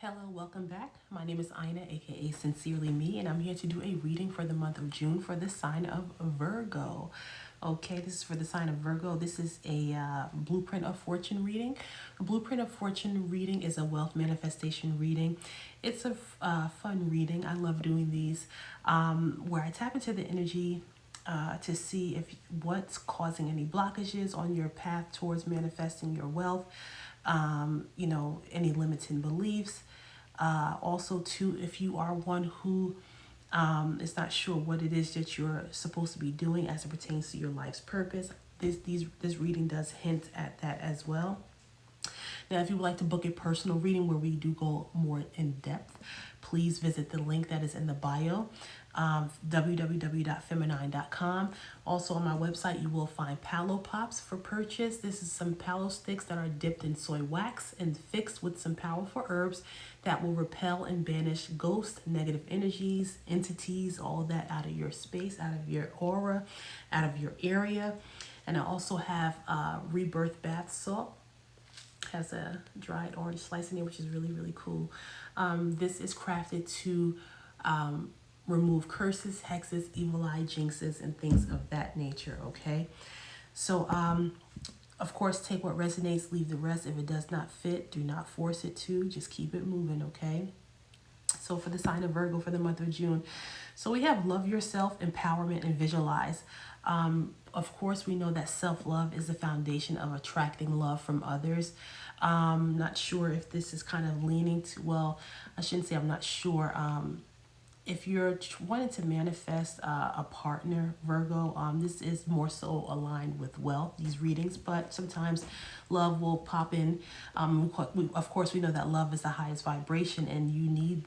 Hello, welcome back. My name is Ina, aka Sincerely Me, and I'm here to do a reading for the month of June for the sign of Virgo. Okay, this is for the sign of Virgo. This is a blueprint of fortune reading. A blueprint of fortune reading is a wealth manifestation reading. It's a fun reading. I love doing these where I tap into the energy to see if what's causing any blockages on your path towards manifesting your wealth. Any limiting beliefs. Also, too, if you are one who is not sure what it is that you're supposed to be doing as it pertains to your life's purpose, this reading does hint at that as well. Now, if you would like to book a personal reading where we do go more in depth, please visit the link that is in the bio, www.feminine.com. Also on my website, you will find Palo Pops for purchase. This is some Palo sticks that are dipped in soy wax and fixed with some powerful herbs that will repel and banish ghosts, negative energies, entities, all that out of your space, out of your aura, out of your area. And I also have Rebirth Bath Salt. Has a dried orange slice in here, which is really, really cool. This is crafted to remove curses, hexes, evil eye, jinxes, and things of that nature, okay? So, of course, take what resonates, leave the rest. If it does not fit, do not force it to. Just keep it moving, okay? So for the sign of Virgo for the month of June. So we have love yourself, empowerment, and visualize. Of course, we know that self-love is the foundation of attracting love from others. Not sure if this is kind of leaning to, well, I shouldn't say I'm not sure. If you're wanting to manifest a partner, Virgo, this is more so aligned with wealth, these readings, but sometimes love will pop in. Of course, we know that love is the highest vibration, and you need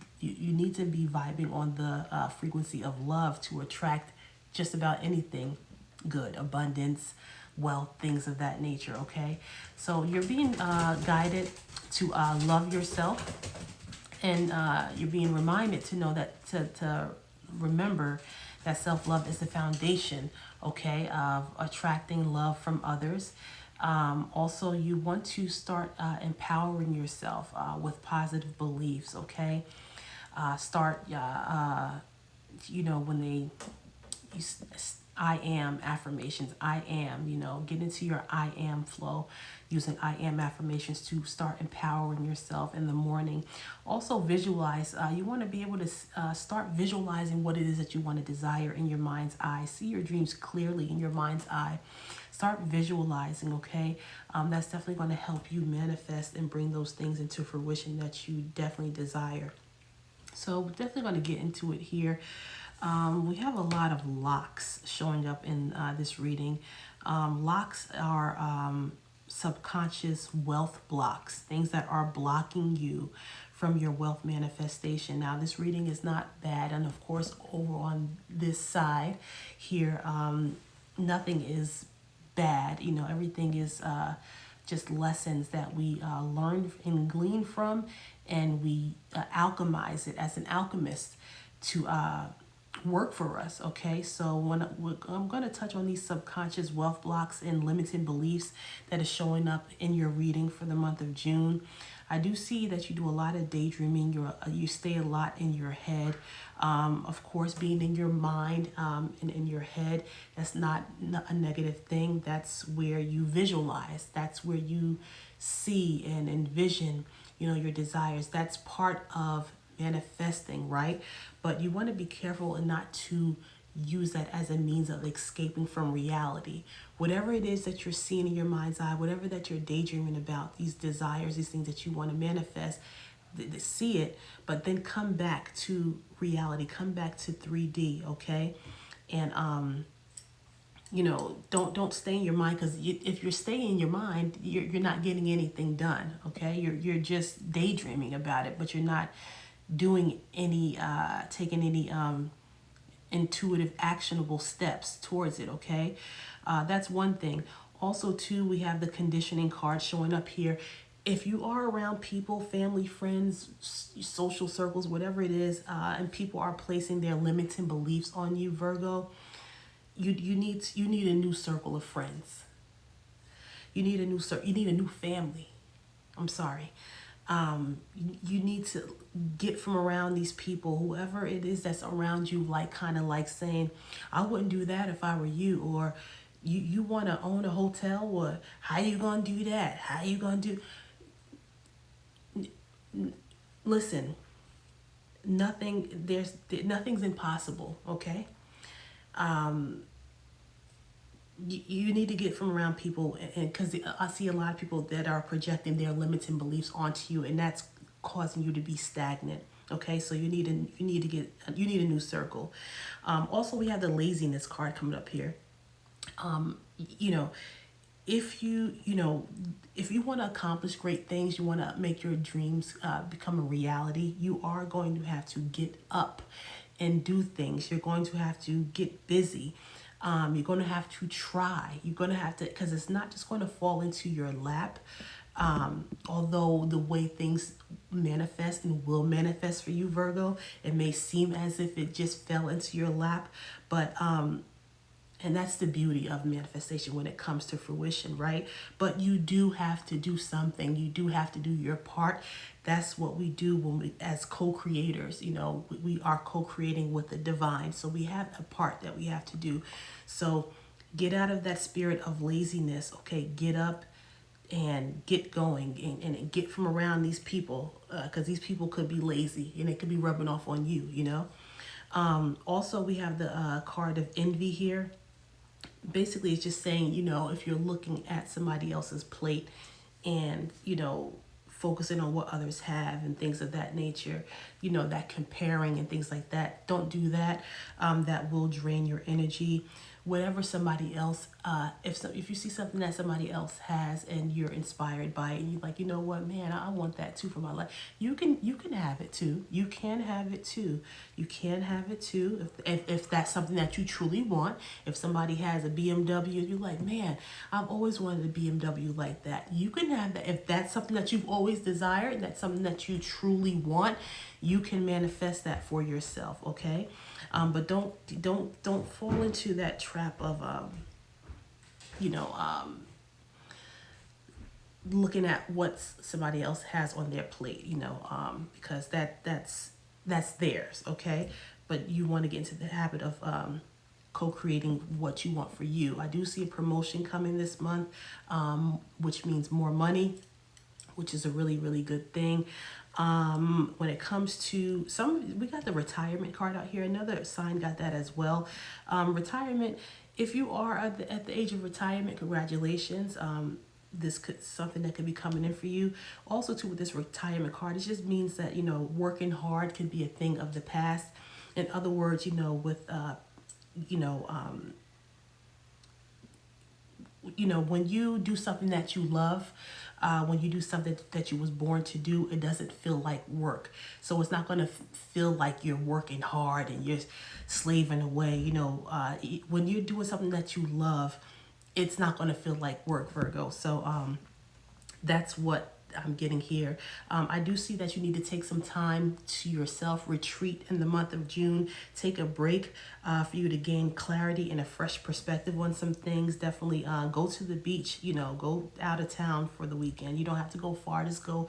to be vibing on the frequency of love to attract just about anything good, abundance, wealth, things of that nature, okay? So you're being guided to love yourself, and you're being reminded to know that to remember that self-love is the foundation, okay, of attracting love from others. Also, you want to start empowering yourself with positive beliefs, okay? When I am affirmations. I am, get into your I am flow using I am affirmations to start empowering yourself in the morning. Also, visualize. You want to be able to start visualizing what it is that you want to desire in your mind's eye. See your dreams clearly in your mind's eye. Start visualizing, okay? That's definitely going to help you manifest and bring those things into fruition that you definitely desire. So we're definitely going to get into it here. We have a lot of locks showing up in this reading. Locks are subconscious wealth blocks, things that are blocking you from your wealth manifestation. Now, this reading is not bad. And of course, over on this side here, nothing is bad. Everything is just lessons that we learn and glean from, and we alchemize it as an alchemist to work for us, okay? So I'm going to touch on these subconscious wealth blocks and limiting beliefs that is showing up in your reading for the month of June. I do see that you do a lot of daydreaming. You stay a lot in your head. Of course, being in your mind and in your head, that's not a negative thing. That's where you visualize. That's where you see and envision, your desires. That's part of manifesting, right? But you want to be careful and not to use that as a means of escaping from reality. Whatever it is that you're seeing in your mind's eye, whatever that you're daydreaming about, these desires, these things that you want to manifest, see it, but then come back to reality, come back to 3D, okay? And don't stay in your mind, because if you're staying in your mind, you're not getting anything done, okay? You're just daydreaming about it, but you're not doing any taking any intuitive actionable steps towards it, okay? That's one thing. Also, too, we have the conditioning card showing up here. If you are around people, family, friends, social circles, whatever it is, and people are placing their limiting beliefs on you, Virgo, you need a new circle of friends. You need a new family. I'm sorry. You need to get from around these people, whoever it is that's around you, like kind of like saying, I wouldn't do that if I were you, or you want to own a hotel, or how you gonna do that, how you gonna do. Listen, nothing's impossible, okay? You need to get from around people, and because I see a lot of people that are projecting their limiting beliefs onto you, and that's causing you to be stagnant. Okay, so you need a new circle. Also, we have the laziness card coming up here. You know, if if you want to accomplish great things, you want to make your dreams become a reality, you are going to have to get up and do things. You're going to have to get busy. You're going to have to try. You're going to have to, because it's not just going to fall into your lap. Although the way things manifest and will manifest for you, Virgo, it may seem as if it just fell into your lap, but and that's the beauty of manifestation when it comes to fruition, right? But you do have to do something. You do have to do your part. That's what we do when we, as co-creators, we are co-creating with the divine. So we have a part that we have to do. So get out of that spirit of laziness. Okay, get up and get going, and get from around these people, because these people could be lazy and it could be rubbing off on you. Also, we have the card of envy here. Basically, it's just saying, if you're looking at somebody else's plate and, focusing on what others have and things of that nature, that comparing and things like that, don't do that. That will drain your energy. Whatever somebody else, if you see something that somebody else has and you're inspired by it, and you're like, you know what, man, I want that too for my life. You can have it too. You can have it too. You can have it too. If that's something that you truly want. If somebody has a BMW, you're like, man, I've always wanted a BMW like that. You can have that. If that's something that you've always desired, that's something that you truly want, you can manifest that for yourself. Okay. But don't fall into that trap of looking at what somebody else has on their plate, because that's theirs, okay? But you want to get into the habit of co-creating what you want for you. I do see a promotion coming this month, which means more money, which is a really, really good thing. When it comes to we got the retirement card out here. Another sign got that as well. Retirement, if you are at the age of retirement, congratulations. This could something that could be coming in for you. Also, too, with this retirement card, it just means that, working hard can be a thing of the past. In other words, with, when you do something that you love, when you do something that you was born to do, it doesn't feel like work. So it's not going to feel like you're working hard and you're slaving away. When you're doing something that you love, it's not going to feel like work, Virgo. So that's what I'm getting here. I do see that you need to take some time to yourself, retreat in the month of June, take a break for you to gain clarity and a fresh perspective on some things. Definitely go to the beach, go out of town for the weekend. You don't have to go far, just go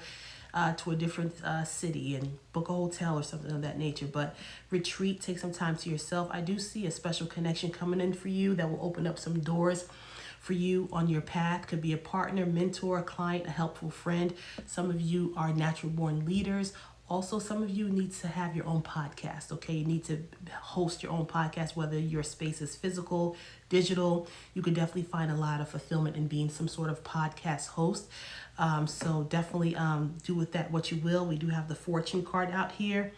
to a different city and book a hotel or something of that nature. But retreat, take some time to yourself. I do see a special connection coming in for you that will open up some doors for you on your path. Could be a partner, mentor, a client, a helpful friend. Some of you are natural born leaders. Also, some of you need to have your own podcast, okay? You need to host your own podcast, whether your space is physical, digital. You could definitely find a lot of fulfillment in being some sort of podcast host. So definitely do with that what you will. We do have the fortune card out here.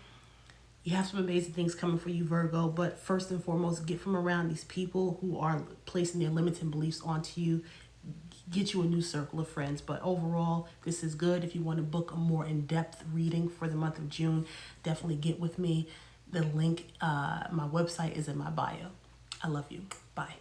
You have some amazing things coming for you, Virgo, but first and foremost, get from around these people who are placing their limiting beliefs onto you. Get you a new circle of friends. But overall, this is good. If you want to book a more in-depth reading for the month of June, definitely get with me. The link, my website is in my bio. I love you. Bye.